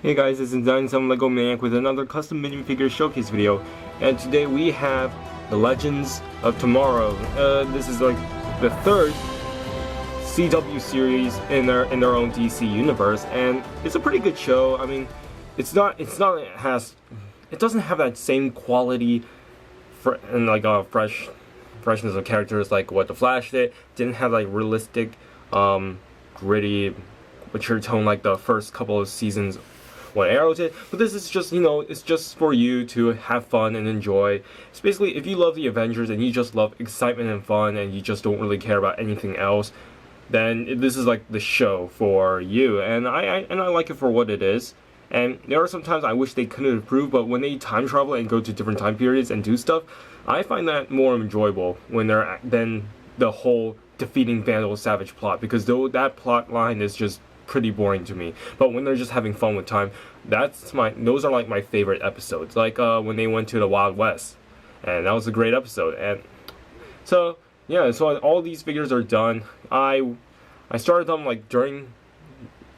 Hey guys, this is 97 Lego Maniac with another custom minifigure showcase video, and today we have the Legends of Tomorrow. This is like the third CW series in their own DC universe, and it's a pretty good show. I mean, it doesn't have that same quality and like freshness of characters like what the Flash did. Didn't have like realistic, gritty, mature tone like the first couple of seasons what Arrow did, but this is just, it's just for you to have fun and enjoy. It's basically, if you love the Avengers and you just love excitement and fun and you just don't really care about anything else, then this is like the show for you, and I like it for what it is. And there are some times I wish they could improve, but when they time travel and go to different time periods and do stuff, I find that more enjoyable than the whole defeating Vandal Savage plot, because that plot line is just pretty boring to me. But when they're just having fun with time, those are like my favorite episodes. Like when they went to the Wild West, and that was a great episode. And so yeah, so all these figures are done. I started them like during,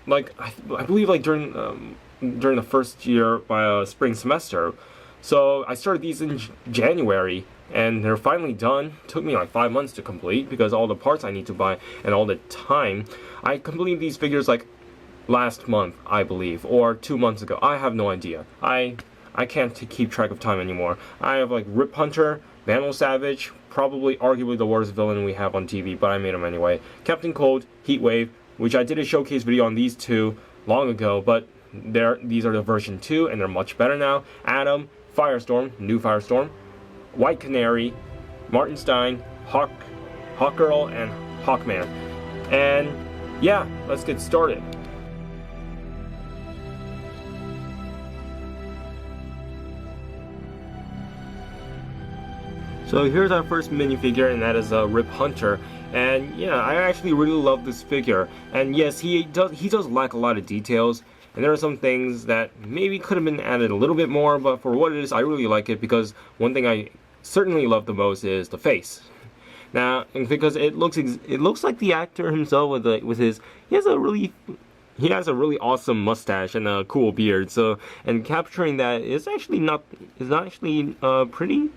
like I believe like during the first year my spring semester. So I started these in January, and they're finally done. Took me like 5 months to complete because all the parts I need to buy and all the time. I completed these figures like last month, I believe, or 2 months ago. I have no idea. I can't keep track of time anymore. I have like Rip Hunter, Vandal Savage, probably arguably the worst villain we have on TV, but I made him anyway. Captain Cold, Heatwave, which I did a showcase video on these two long ago, but these are the version 2 and they're much better now. Atom, Firestorm, new Firestorm, White Canary, Martin Stein, Hawkgirl, and Hawkman. And yeah, let's get started. So here's our first minifigure, and that is Rip Hunter. And yeah, I actually really love this figure. And yes, he does lack a lot of details, and there are some things that maybe could have been added a little bit more, but for what it is, I really like it, because one thing I certainly love the most is the face. Now, because it looks like the actor himself with his he has a really awesome mustache and a cool beard. So, and capturing that is not actually pretty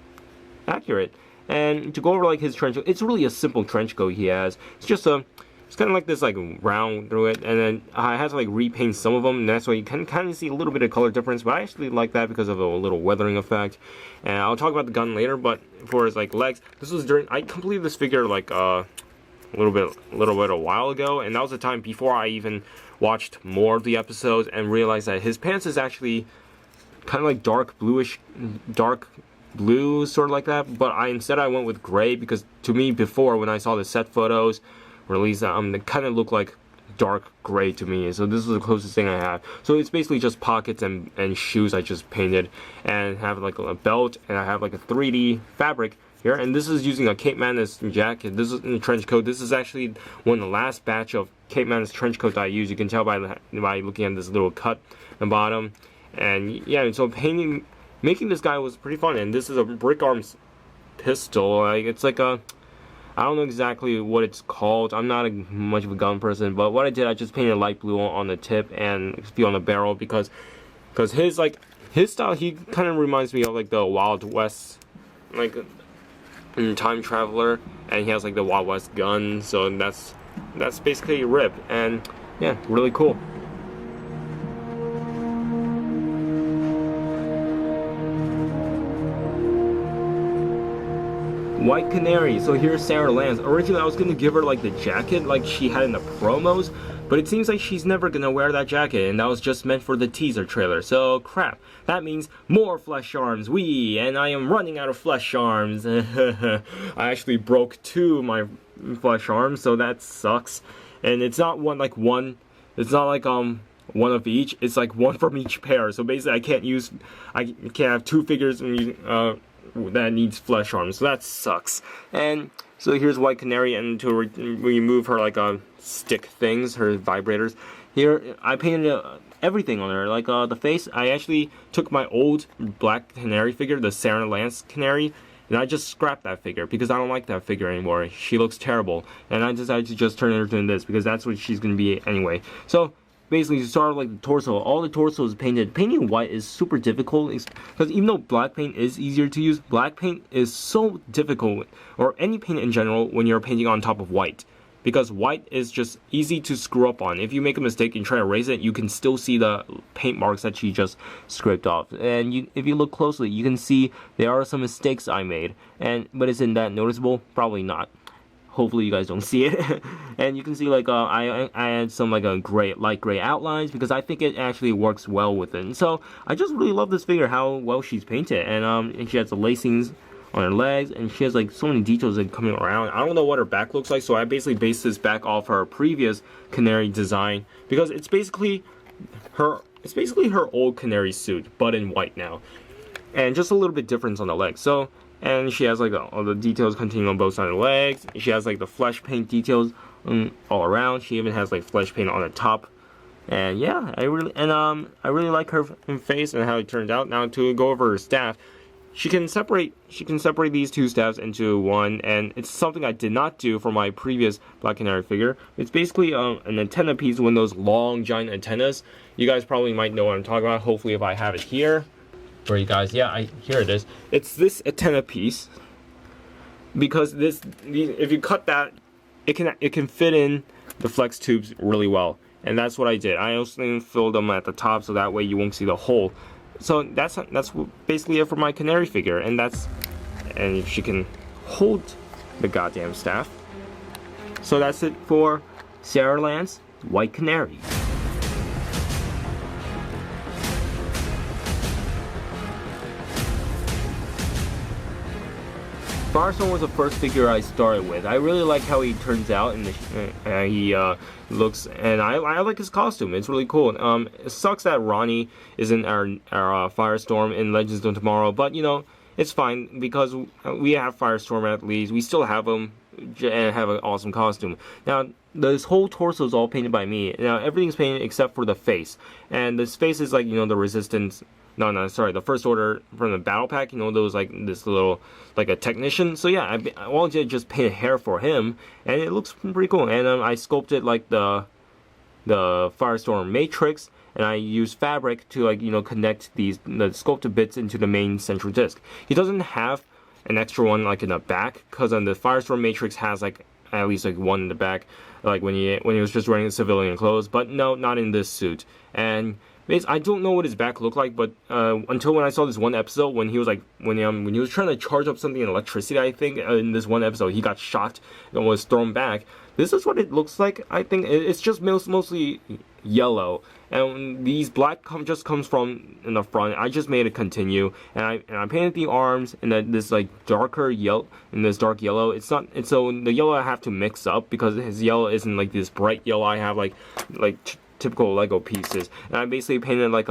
accurate. And to go over like his trench coat, it's really a simple trench coat he has. It's kind of like this like round through it, and then I had to like repaint some of them, and that's why you can kind of see a little bit of color difference, but I actually like that because of a little weathering effect. And I'll talk about the gun later, but for his like legs, I completed this figure like a little bit a while ago, and that was the time before I even watched more of the episodes and realized that his pants is actually kind of like dark blue, sort of like that, but instead I went with gray, because to me before, when I saw the set photos release, they kind of look like dark gray to me, so this is the closest thing I have. So it's basically just pockets and shoes I just painted, and have like a belt, and I have like a 3D fabric here, and this is using a Cape Manus jacket. This is in the trench coat. This is actually one of the last batch of Cape Manus trench coat that I used. You can tell by looking at this little cut in the bottom. And yeah, so making this guy was pretty fun. And this is a brick arms pistol. Like, it's like I don't know exactly what it's called. I'm not much of a gun person, but what I did, I just painted light blue on the tip and a few on the barrel, because his style, he kind of reminds me of like the Wild West, like time traveler, and he has like the Wild West gun. So that's basically Rip, and yeah, really cool. White Canary. So here's Sara Lance. Originally I was going to give her like the jacket like she had in the promos, but it seems like she's never going to wear that jacket, and that was just meant for the teaser trailer. So crap. That means more flesh arms. And I am running out of flesh arms. I actually broke 2 of my flesh arms, so that sucks. And it's not one of each. It's like one from each pair. So basically I can't have 2 figures that needs flesh arms, so that sucks. And so here's White Canary, and to remove her like stick things, her vibrators, here I painted everything on her, like the face. I actually took my old Black Canary figure, the Sara Lance Canary, and I just scrapped that figure because I don't like that figure anymore. She looks terrible, and I decided to just turn her into this because that's what she's gonna be anyway. So basically to start like the torso, all the torso is painted. Painting white is super difficult because even though black paint is easier to use, black paint is so difficult, or any paint in general, when you're painting on top of white. Because white is just easy to screw up on. If you make a mistake and try to erase it, you can still see the paint marks that you just scraped off. And if you look closely, you can see there are some mistakes I made. But isn't that noticeable? Probably not. Hopefully you guys don't see it. And you can see like I add some like a light gray outlines because I think it actually works well with it. And so I just really love this figure, how well she's painted. And she has the lacings on her legs, and she has like so many details like coming around. I don't know what her back looks like, so I basically based this back off her previous Canary design because it's basically her old Canary suit, but in white now, and just a little bit difference on the legs. So, and she has like all the details continuing on both sides of the legs. She has like the flesh paint details all around. She even has like flesh paint on the top. And yeah, I really like her face and how it turned out. Now to go over her staff. She can separate these two staffs into one, and it's something I did not do for my previous Black Canary figure. It's basically an antenna piece, one of those long giant antennas. You guys probably might know what I'm talking about. Hopefully if I have it here for you guys. Yeah, here it is. It's this antenna piece, because if you cut that, it can fit in the flex tubes really well, and that's what I did. I also filled them at the top so that way you won't see the hole. So that's basically it for my Canary figure, and if she can hold the goddamn staff. So that's it for Sara Lance, White Canary. Firestorm was the first figure I started with. I really like how he turns out, and he looks, and I like his costume. It's really cool. It sucks that Ronnie isn't our Firestorm in Legends of Tomorrow, but you know, it's fine because we have Firestorm at least. We still have him and have an awesome costume. Now, this whole torso is all painted by me. Now, everything's painted except for the face, and this face is like, you know, the Resistance. No, sorry, the First Order from the battle pack, you know, those like this little, like a technician. So yeah, I wanted to just paint hair for him, and it looks pretty cool. And I sculpted like the Firestorm Matrix, and I used fabric to, like, you know, connect the sculpted bits into the main central disc. He doesn't have an extra one like in the back, because on the Firestorm Matrix has like at least like one in the back, like when he was just wearing civilian clothes. But no, not in this suit. And I don't know what his back looked like, but until when I saw this one episode when he was like when he was trying to charge up something in electricity, I think in this one episode he got shot and was thrown back. This is what it looks like. I think it's just mostly yellow, and these black just comes from in the front. I just made it continue, and I painted the arms in this like darker yellow, in this dark yellow. It's so the yellow I have to mix up because his yellow isn't like this bright yellow I have like typical Lego pieces, and I basically painted like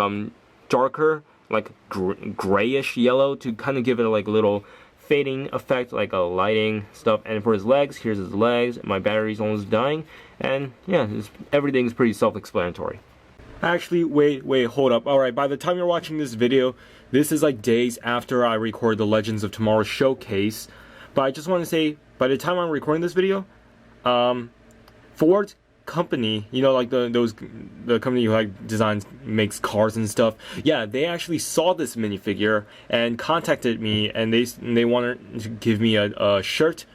darker, like grayish yellow to kind of give it a like little fading effect, like a lighting stuff. And for his legs, here's his legs. My battery's almost dying, and yeah, everything's pretty self-explanatory. Actually, wait, hold up. Alright, by the time you're watching this video, this is like days after I record the Legends of Tomorrow showcase. But I just want to say, by the time I'm recording this video, Ford company, you know, like the company who like designs, makes cars and stuff, yeah, they actually saw this minifigure and contacted me, and they wanted to give me a shirt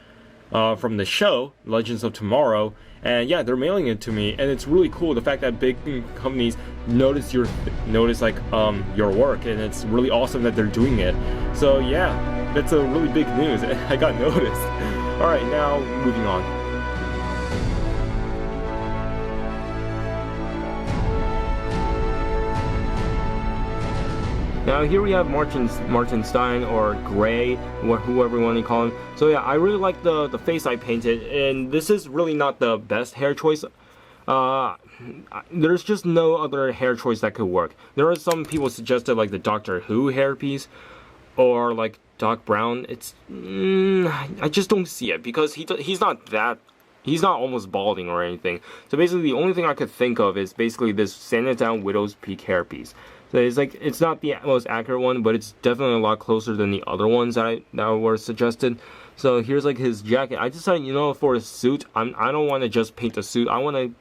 from the show Legends of Tomorrow, and yeah, they're mailing it to me. And it's really cool the fact that big companies notice your work, and it's really awesome that they're doing it. So yeah, that's a really big news. I got noticed. Alright, now moving on. Now here we have Martin Stein, or Gray, whoever you want to call him. So yeah, I really like the face I painted, and this is really not the best hair choice. There's just no other hair choice that could work. There are some people suggested like the Doctor Who hairpiece, or like Doc Brown. I just don't see it because he's not almost balding or anything. So basically the only thing I could think of is basically this sanded down Widow's Peak hairpiece. So it's not the most accurate one, but it's definitely a lot closer than the other ones that were suggested. So here's like his jacket. I decided, you know, for a suit, I don't want to just paint the suit. I want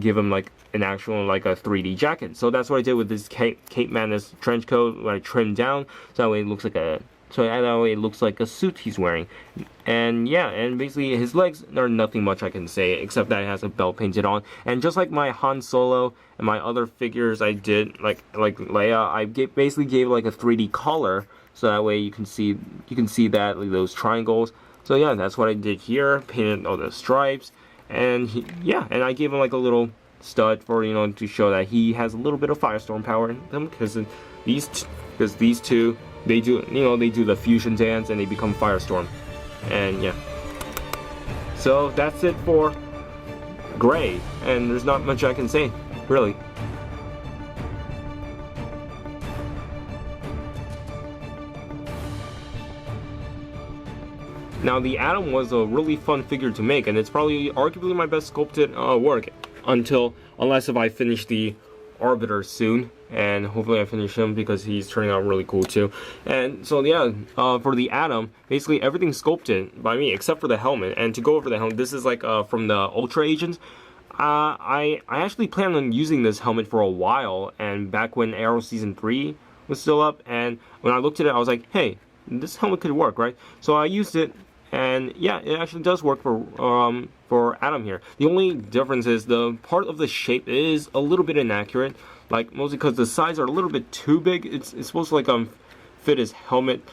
give him like an actual like a 3D jacket. So that's what I did with this Cape Madness trench coat. I trimmed down so that way it looks like a suit he's wearing. And yeah, and basically his legs are nothing much I can say except that it has a belt painted on. And just like my Han Solo and my other figures I did like Leia, I basically gave like a 3D collar so that way you can see that like those triangles. So yeah, that's what I did here. Painted all the stripes, and and I gave him like a little stud for to show that he has a little bit of Firestorm power in them because these two they do the fusion dance and they become Firestorm, and yeah. So that's it for Gray, and there's not much I can say really. Now the Atom was a really fun figure to make, and it's probably arguably my best sculpted work unless if I finish the Arbiter soon, and hopefully I finish him because he's turning out really cool too. And so yeah, for the Atom, basically everything's sculpted by me except for the helmet. And to go over the helmet, this is like from the Ultra Agents. I actually planned on using this helmet for a while, and back when Arrow Season 3 was still up, and when I looked at it I was like, hey, this helmet could work, right? So I used it. And yeah, it actually does work for Atom here. The only difference is the part of the shape is a little bit inaccurate, like mostly because the sides are a little bit too big. It's supposed to like fit his helmet,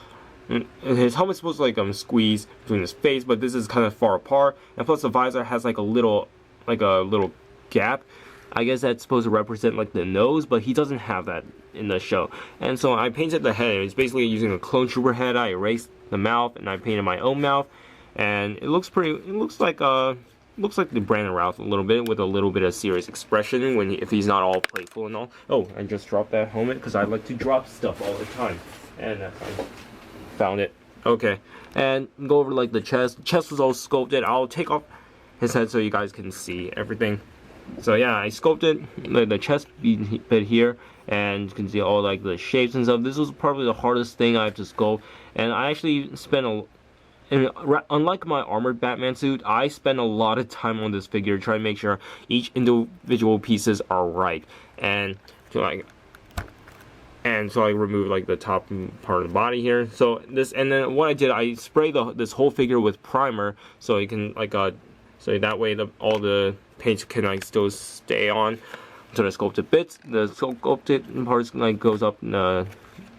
and his helmet's supposed to like squeeze between his face, but this is kind of far apart. And plus the visor has like a little gap. I guess that's supposed to represent like the nose, but he doesn't have that in the show. And so I painted the head. It's basically using a Clone Trooper head. I erased the mouth and I painted my own mouth, and it looks like the Brandon Routh a little bit, with a little bit of serious expression if he's not all playful and all. Oh, I just dropped that helmet because I like to drop stuff all the time, and I found it. Okay, and go over like the chest. The chest was all sculpted. I'll take off his head so you guys can see everything. So yeah, I sculpted the chest bit here, and you can see all like the shapes and stuff. This was probably the hardest thing I have to sculpt, and I actually spent unlike my armored Batman suit, I spent a lot of time on this figure trying to make sure each individual pieces are right, and so I removed like the top part of the body here. So and then what I did, I sprayed this whole figure with primer so it can so that way all the paint can like still stay on to the sculpted bits. The sculpted parts like goes up in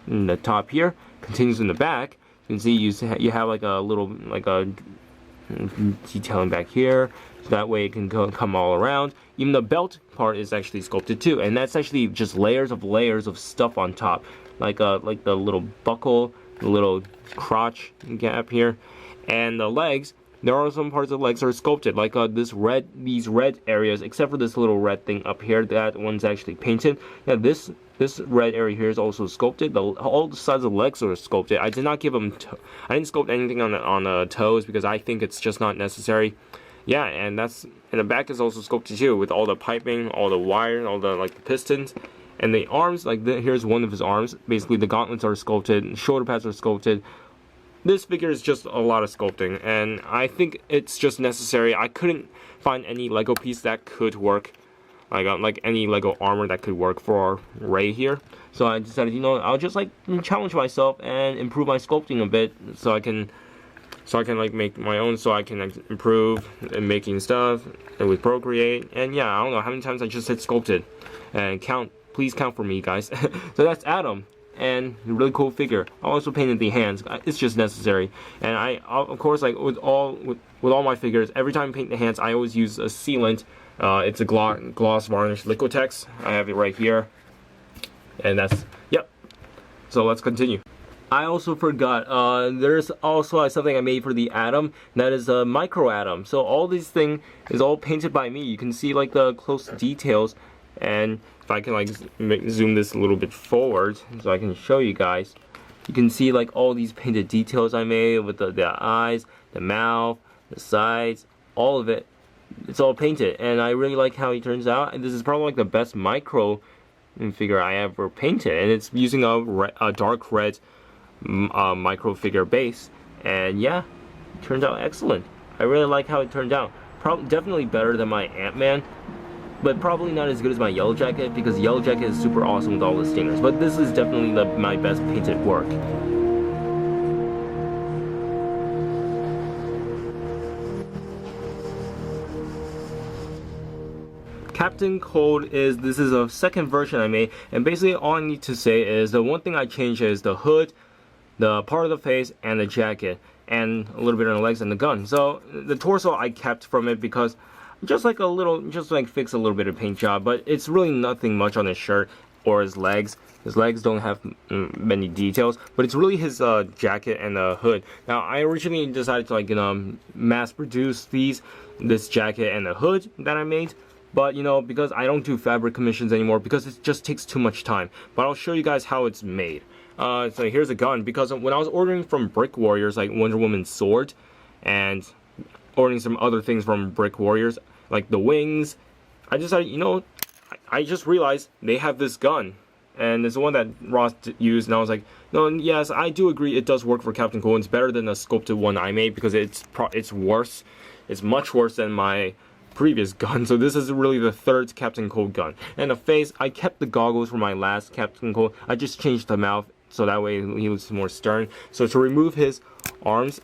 the top here, continues in the back. You can see you have like a little detailing back here, so that way it can come all around. Even the belt part is actually sculpted too, and that's actually just layers of stuff on top, like the little buckle, the little crotch gap here, and the legs. There are some parts of the legs that are sculpted, like these red areas, except for this little red thing up here. That one's actually painted. Yeah, this red area here is also sculpted. All the sides of the legs are sculpted. I did not give them. I didn't sculpt anything on the toes because I think it's just not necessary. Yeah, and the back is also sculpted too, with all the piping, all the wire, all the the pistons, and the arms. Here's one of his arms. Basically, the gauntlets are sculpted, shoulder pads are sculpted. This figure is just a lot of sculpting, and I think it's just necessary. I couldn't find any Lego piece that could work, like any Lego armor that could work for Rey here. So I decided, I'll just challenge myself and improve my sculpting a bit, so I can make my own, so I can improve in making stuff and with Procreate. And yeah, I don't know how many times I just hit sculpted, and please count for me, guys. So that's Atom. And a really cool figure. I also painted the hands. It's just necessary. And I of course, with all my figures, every time I paint the hands, I always use a sealant. It's a gloss varnish Liquitex. I have it right here. And that's yep. So let's continue. I also forgot. There's also something I made for the Atom. That is a micro Atom. So all this thing is all painted by me. You can see the close details. And if I can zoom this a little bit forward so I can show you guys, you can see all these painted details I made with the eyes, the mouth, the sides, all of it. It's all painted, and I really like how he turns out. And this is probably the best micro figure I ever painted, and it's using a dark red micro figure base. And yeah, it turned out excellent. I really like how it turned out. Definitely better than my Ant-Man. but probably not as good as my Yellow Jacket, because Yellow Jacket is super awesome with all the stingers. But this is definitely my best painted work. Captain Cold this is a second version I made, and basically all I need to say is the one thing I changed is the hood, the part of the face, and the jacket, and a little bit on the legs and the gun. So the torso I kept from it because just like fix a little bit of paint job, but it's really nothing much on his shirt or his legs. His legs don't have many details, but it's really his jacket and the hood. Now I originally decided to mass produce this jacket and the hood that I made. But because I don't do fabric commissions anymore, because it just takes too much time. But I'll show you guys how it's made. So here's a gun, because when I was ordering from Brick Warriors, like Wonder Woman's sword, and ordering some other things from Brick Warriors, like the wings, I decided, I just realized they have this gun. And it's the one that Ross used, and I was like, no, yes, I do agree it does work for Captain Cold. It's better than the sculpted one I made, because it's worse. It's much worse than my previous gun. So this is really the third Captain Cold gun. And the face, I kept the goggles from my last Captain Cold. I just changed the mouth so that way he looks more stern. So to remove his arms,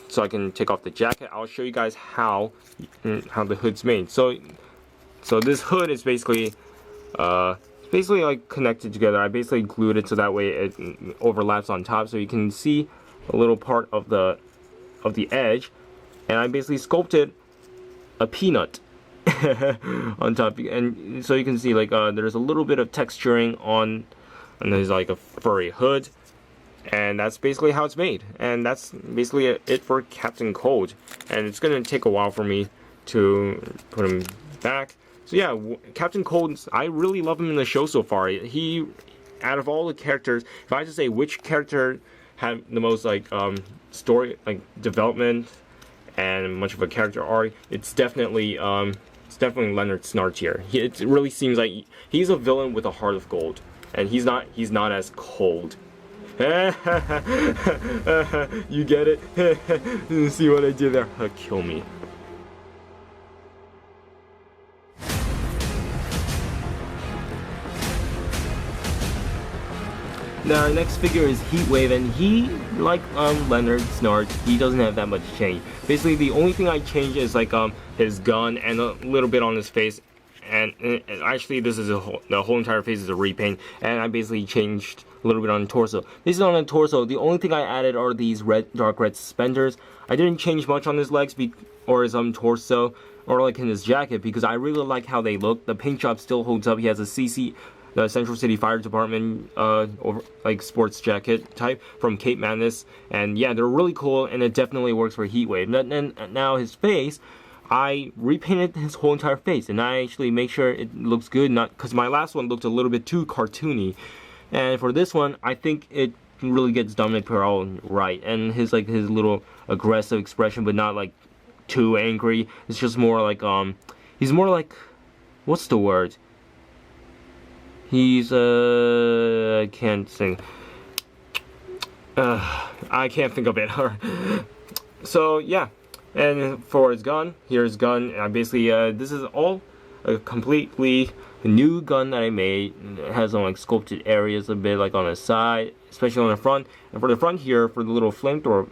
so I can take off the jacket, I'll show you guys how the hood's made. So this hood is basically like connected together. I basically glued it so that way it overlaps on top, so you can see a little part of the edge. And I basically sculpted a peanut on top, and so you can see there's a little bit of texturing on, and there's like a furry hood, and that's basically how it's made. And that's basically it for Captain Cold, and it's gonna take a while for me to put him back. So yeah, Captain Cold, I really love him in the show so far. He, out of all the characters, if I had to say which character had the most story, development, and much of a character arc, it's definitely Leonard Snart here. It really seems like he's a villain with a heart of gold, and he's not as cold. You get it? See what I did there? Kill me. Now our next figure is Heatwave, and he, like Leonard Snart, he doesn't have that much change. Basically, the only thing I changed is his gun and a little bit on his face, and actually this is the whole entire face is a repaint, and I basically changed a little bit on the torso. This is on the torso. The only thing I added are these dark red suspenders. I didn't change much on his legs or his torso or in his jacket, because I really like how they look. The paint job still holds up. He has a the Central City Fire Department sports jacket type from Cape Madness, and yeah, they're really cool, and it definitely works for Heatwave. And now his face, I repainted his whole entire face, and I actually make sure it looks good, not because my last one looked a little bit too cartoony, and for this one I think it really gets Dominic Perel right, and his little aggressive expression, but not too angry. It's just more he's more what's the word? He's I can't sing. I can't think of it. So yeah, and for his gun, here's his gun. Basically, this is all a completely new gun that I made. It has some sculpted areas a bit, on the side, especially on the front. And for the front here, for the little flamethrower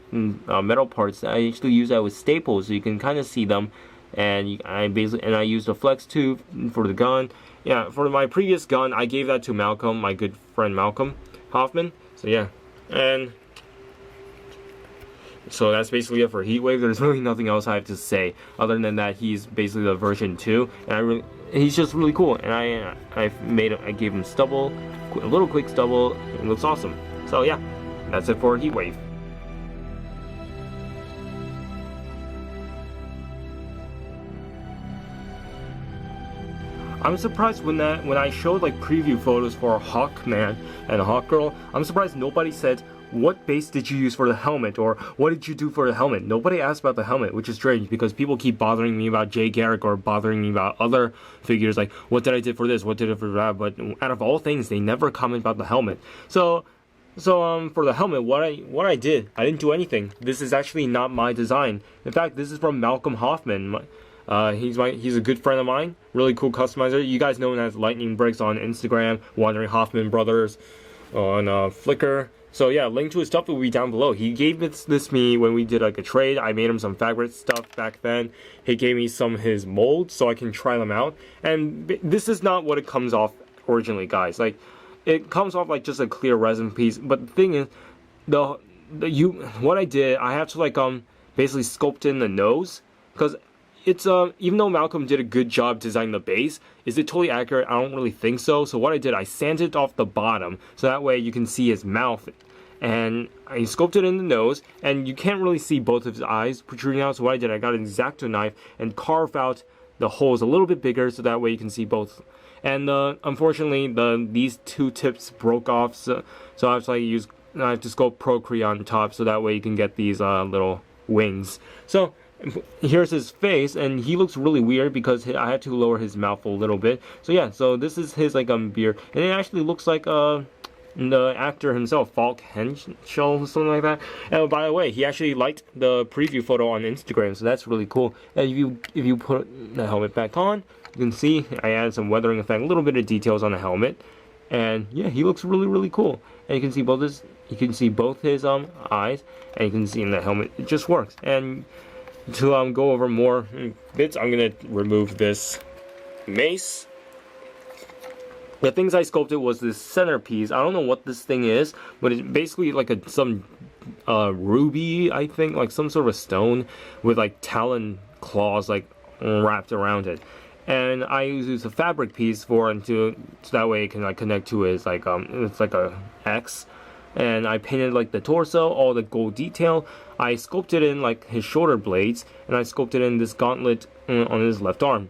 metal parts, I actually use that with staples, so you can kind of see them. And I used a flex tube for the gun. Yeah, for my previous gun, I gave that to Malcolm, my good friend Malcolm Hoffman. So yeah, and so that's basically it for Heatwave. There's really nothing else I have to say other than that he's basically the version 2, and he's just really cool. And I gave him stubble, a little quick stubble. It looks awesome. So yeah, that's it for Heatwave. I'm surprised when I showed preview photos for Hawkman and Hawkgirl, I'm surprised nobody said, what base did you use for the helmet, or what did you do for the helmet? Nobody asked about the helmet, which is strange, because people keep bothering me about Jay Garrick or bothering me about other figures, what did I do for this, what did I do for that, but out of all things, they never comment about the helmet. So for the helmet, what I did, I didn't do anything. This is actually not my design. In fact, this is from Malcolm Hoffman. He's a good friend of mine. Really cool customizer. You guys know him as Lightning Bricks on Instagram, Wandering Hoffman Brothers on Flickr. So yeah, link to his stuff will be down below. He gave this me when we did like a trade. I made him some fabric stuff back then. He gave me some of his molds so I can try them out. And this is not what it comes off originally, guys. Like, it comes off like just a clear resin piece. But the thing is, what I did, I have to like basically sculpt in the nose, because it's even though Malcolm did a good job designing the base, is it totally accurate? I don't really think so. So what I did, I sanded off the bottom so that way you can see his mouth, and I sculpted in the nose, and you can't really see both of his eyes protruding out. So what I did, I got an X-Acto knife and carved out the holes a little bit bigger so that way you can see both. And unfortunately, these two tips broke off, so I have to sculpt Procreate on top so that way you can get these little wings. So here's his face, and he looks really weird because I had to lower his mouth a little bit. So yeah, so this is his like beard, and it actually looks like the actor himself, Falk Henschel, or something like that. And by the way, he actually liked the preview photo on Instagram, so that's really cool. And if you put the helmet back on, you can see I added some weathering effect, a little bit of details on the helmet, and yeah, he looks really cool. And you can see both his eyes, and you can see in the helmet it just works. And to go over more bits, I'm gonna remove this mace. The things I sculpted was this centerpiece. I don't know what this thing is, but it's basically like some ruby, I think, like some sort of stone with like talon claws like wrapped around it. And I use a fabric piece for it so that way it can like connect to his like it's like a X. And I painted like the torso, all the gold detail. I sculpted in like his shoulder blades, and I sculpted in this gauntlet on his left arm.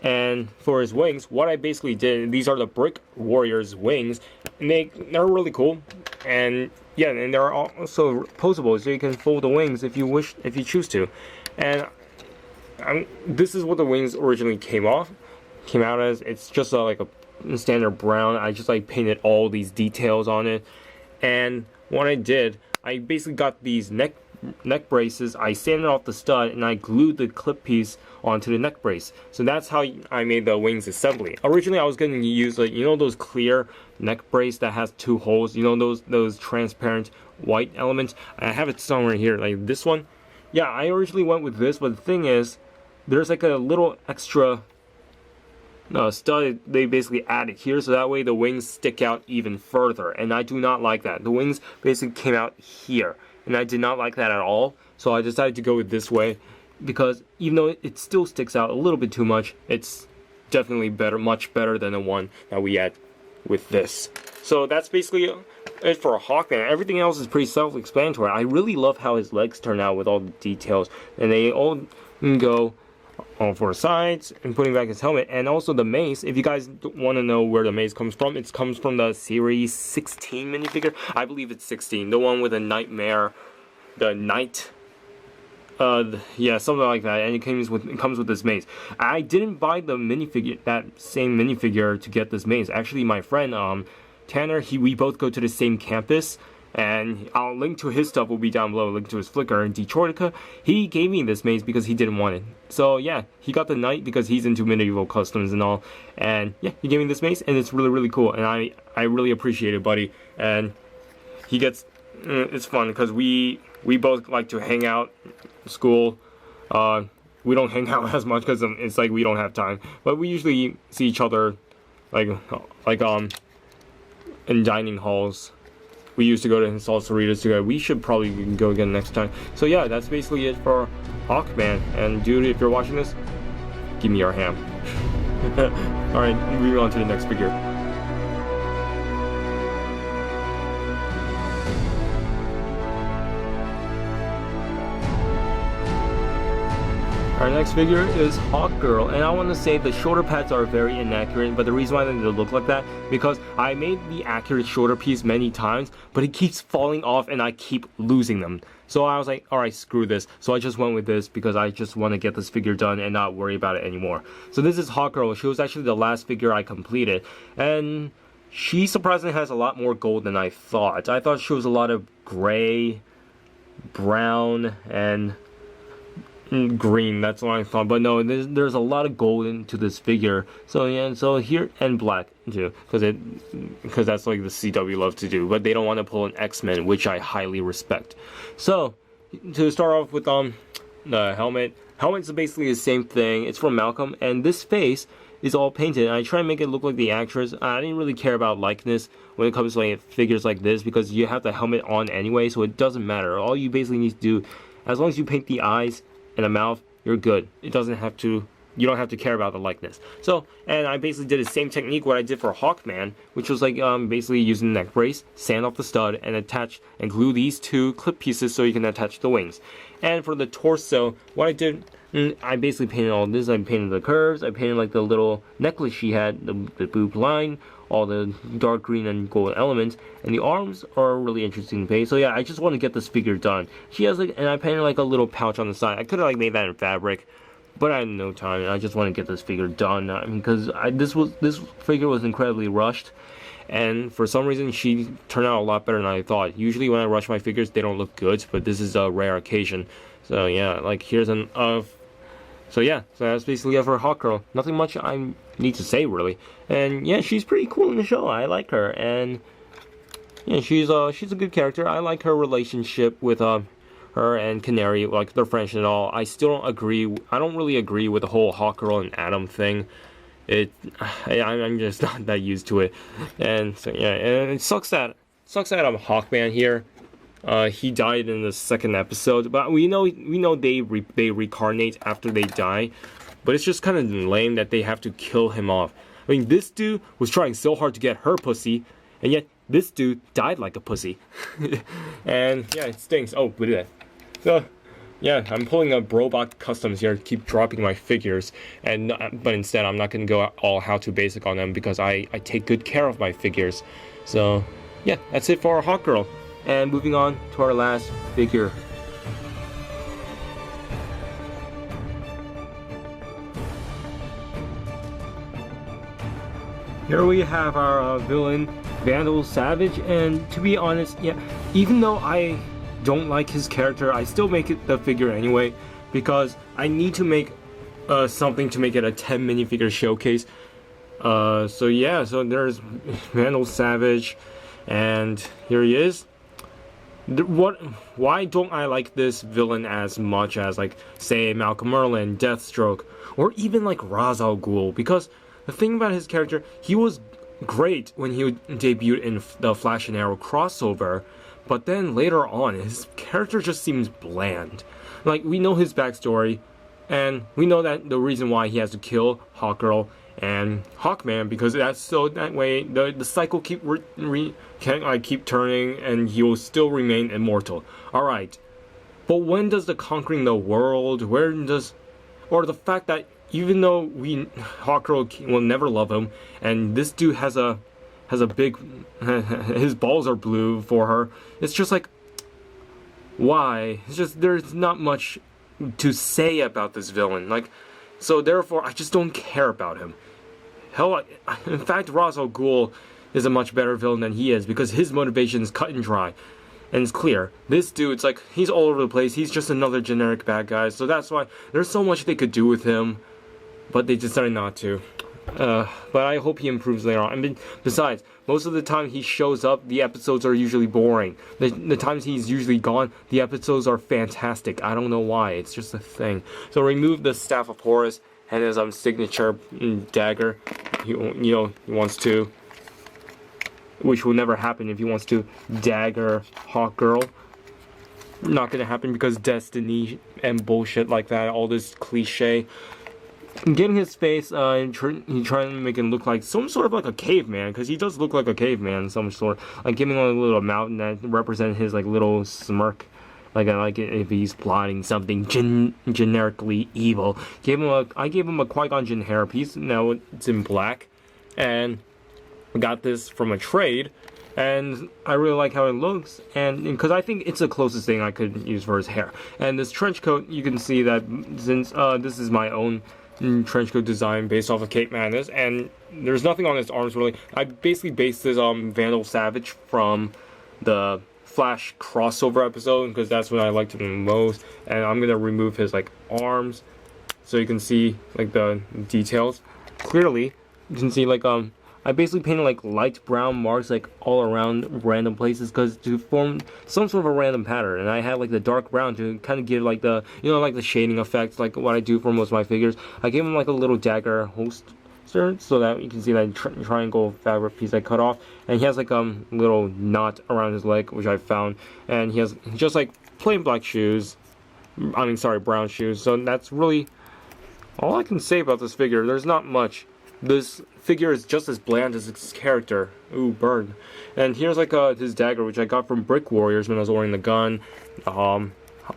And for his wings, what I basically did, these are the Brick Warrior's wings, and they're really cool. And yeah, and they're also posable, so you can fold the wings if you choose to. And this is what the wings originally came out as. It's just like a standard brown. I just like painted all these details on it. And what I did, I basically got these neck braces. I sanded off the stud and I glued the clip piece onto the neck brace. So that's how I made the wings assembly. Originally I was going to use like, you know, those clear neck brace that has two holes, you know, those transparent white elements. I have it somewhere here, like this one. Yeah, I originally went with this, but the thing is, there's like a little extra stud they basically added here, so that way the wings stick out even further, and I do not like that. The wings basically came out here, and I did not like that at all, so I decided to go with this way, because even though it still sticks out a little bit too much, it's definitely much better than the one that we had with this. So that's basically it for a Hawkman. Everything else is pretty self-explanatory. I really love how his legs turn out with all the details, and they all go on four sides, and putting back his helmet. And also the mace, if you guys want to know where the mace comes from, it comes from the series 16 minifigure. I believe it's 16, the one with the nightmare, the night, yeah, something like that. And it comes with this mace. I didn't buy the minifigure, that same minifigure, to get this mace. Actually, my friend Tanner, we both go to the same campus, and I'll link to his stuff will be down below, link to his Flickr. In Detroitica, he gave me this mace because he didn't want it. So yeah, he got the knight because he's into medieval customs and all. And yeah, he gave me this mace, and it's really cool, and I really appreciate it, buddy. And he gets, it's fun because we both like to hang out at school. We don't hang out as much because it's like we don't have time, but we usually see each other like in dining halls. We used to go to Salsaritas together. We should probably go again next time. So yeah, that's basically it for Hawkman. And dude, if you're watching this, give me your ham. Alright, moving on to the next figure. Our next figure is Hawkgirl, and I want to say the shoulder pads are very inaccurate, but the reason why they look like that, because I made the accurate shoulder piece many times, but it keeps falling off and I keep losing them. So I was like, alright, screw this. So I just went with this because I just want to get this figure done and not worry about it anymore. So this is Hawkgirl. She was actually the last figure I completed, and she surprisingly has a lot more gold than I thought. I thought she was a lot of gray, brown, and green. That's what I thought, but no, there's a lot of gold into this figure. So yeah, so here and black too, because that's like the CW love to do. But they don't want to pull an X-Men, which I highly respect. So to start off with the helmet. Helmet's basically the same thing. It's from Malcolm, and this face is all painted. And I try and make it look like the actress. I didn't really care about likeness when it comes to like figures like this because you have the helmet on anyway, so it doesn't matter. All you basically need to do, as long as you paint the eyes and the mouth, you're good. It doesn't have to. You don't have to care about the likeness. So, and I basically did the same technique what I did for Hawkman, which was like basically using the neck brace, sand off the stud, and attach and glue these two clip pieces so you can attach the wings. And for the torso, what I did, I basically painted all this. I painted the curves. I painted like the little necklace she had, the boob line, all the dark green and gold elements, and the arms are really interesting to paint. So yeah, I just want to get this figure done. She has like, and I painted like a little pouch on the side. I could have like made that in fabric, but I had no time, and I just want to get this figure done. I mean, because this figure was incredibly rushed, and for some reason she turned out a lot better than I thought. Usually when I rush my figures, they don't look good, but this is a rare occasion. So yeah, like here's an so yeah, so that's basically it for Hawkgirl. Nothing much I need to say really, and yeah, she's pretty cool in the show. I like her, and yeah, she's a good character. I like her relationship with her and Canary, like they're French and all. I still don't agree. I don't really agree with the whole Hawkgirl and Adam thing. I'm just not that used to it, and so yeah, and it sucks that I'm Hawkman here. He died in the second episode, but we know they reincarnate after they die, but it's just kind of lame that they have to kill him off. I mean, this dude was trying so hard to get her pussy, and yet this dude died like a pussy. And yeah, it stinks. Oh, look at that. So yeah, I'm pulling up Robot Customs here to keep dropping my figures, but instead I'm not gonna go all how to basic on them because I take good care of my figures. So yeah, that's it for our Hawkgirl. And moving on to our last figure. Here we have our villain, Vandal Savage, and to be honest, yeah, even though I don't like his character, I still make it the figure anyway, because I need to make something to make it a 10 minifigure showcase. So yeah, so there's Vandal Savage, and here he is. Why don't I like this villain as much as, like, say, Malcolm Merlyn, Deathstroke, or even like Ra's al Ghul? Because the thing about his character, he was great when he debuted in the Flash and Arrow crossover, but then later on, his character just seems bland. Like, we know his backstory, and we know that the reason why he has to kill Hawkgirl and Hawkman, because that's so that way the cycle keep turning, and he will still remain immortal. All right, but when does the conquering the world? Or the fact that even though Hawkgirl will never love him, and this dude has a big his balls are blue for her. It's just like, why? It's just there's not much to say about this villain. Like, so therefore, I just don't care about him. Hell, in fact, Ra's al Ghul is a much better villain than he is because his motivation is cut and dry, and it's clear. This dude's like, he's all over the place. He's just another generic bad guy. So that's why there's so much they could do with him, but they decided not to. But I hope he improves later on. I mean, besides, most of the time he shows up, the episodes are usually boring. The times he's usually gone, the episodes are fantastic. I don't know why. It's just a thing. So remove the Staff of Horus and his signature dagger. He wants to, which will never happen if he wants to dagger Hawkgirl. Not gonna happen because destiny and bullshit like that. All this cliche. Getting his face, he's trying to make him look like some sort of like a caveman, because he does look like a caveman, some sort. Like giving him a little mountain that represents his like little smirk, like if he's plotting something generically evil. I gave him a Qui-Gon Jinn hairpiece. Now it's in black, and I got this from a trade, and I really like how it looks, and because I think it's the closest thing I could use for his hair. And this trench coat, you can see that since this is my own trench coat design based off of Kate Madness, and there's nothing on his arms really. I basically based this Vandal Savage from the Flash crossover episode because that's what I liked him the most. And I'm gonna remove his like arms so you can see like the details clearly. You can see like I basically painted like light brown marks like all around random places because to form some sort of a random pattern, and I had like the dark brown to kind of give like the, you know, like the shading effect, like what I do for most of my figures. I gave him like a little dagger holster so that you can see that triangle fabric piece I cut off, and he has like little knot around his leg which I found, and he has just like plain black shoes. I mean, sorry, brown shoes. So that's really all I can say about this figure. There's not much. This figure is just as bland as his character. Ooh, burn. And here's like his dagger, which I got from Brick Warriors when I was ordering the gun.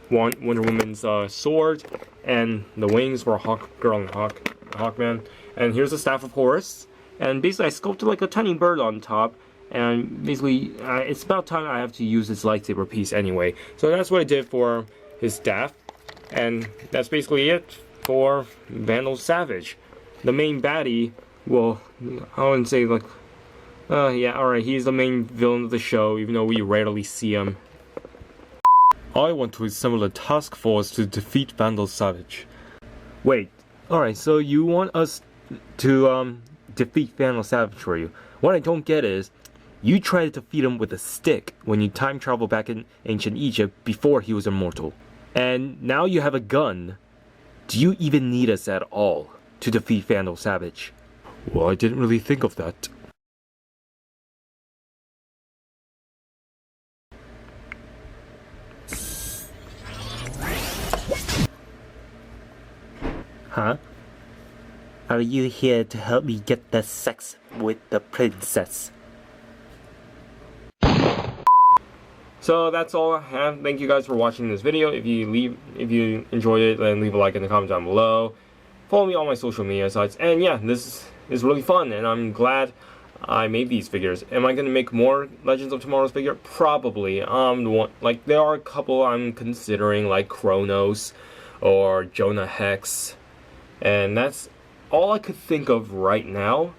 Wonder Woman's sword, and the wings for Hawk Girl and Hawkman. And here's the Staff of Horus. And basically, I sculpted like a tiny bird on top. And basically, it's about time I have to use this lightsaber piece anyway. So that's what I did for his staff. And that's basically it for Vandal Savage. The main baddie, well, I wouldn't say like, yeah, alright, he's the main villain of the show, even though we rarely see him. I want to assemble a task force to defeat Vandal Savage. Wait, alright, so you want us to, defeat Vandal Savage for you. What I don't get is, you tried to defeat him with a stick when you time travel back in ancient Egypt before he was immortal. And now you have a gun. Do you even need us at all to defeat Vandal Savage? Well, I didn't really think of that. Huh? Are you here to help me get the sex with the princess? So that's all I have. Thank you guys for watching this video. If you enjoyed it, then leave a like in the comment down below. Follow me on my social media sites. And yeah, this is really fun, and I'm glad I made these figures. Am I gonna make more Legends of Tomorrow's figure? Probably. Like there are a couple I'm considering, like Kronos or Jonah Hex, and that's all I could think of right now.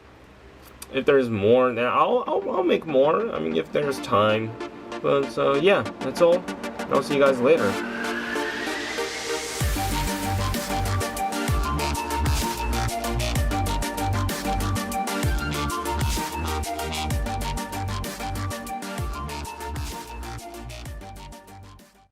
If there's more, then I'll make more. I mean, if there's time. But so yeah, that's all. I'll see you guys later.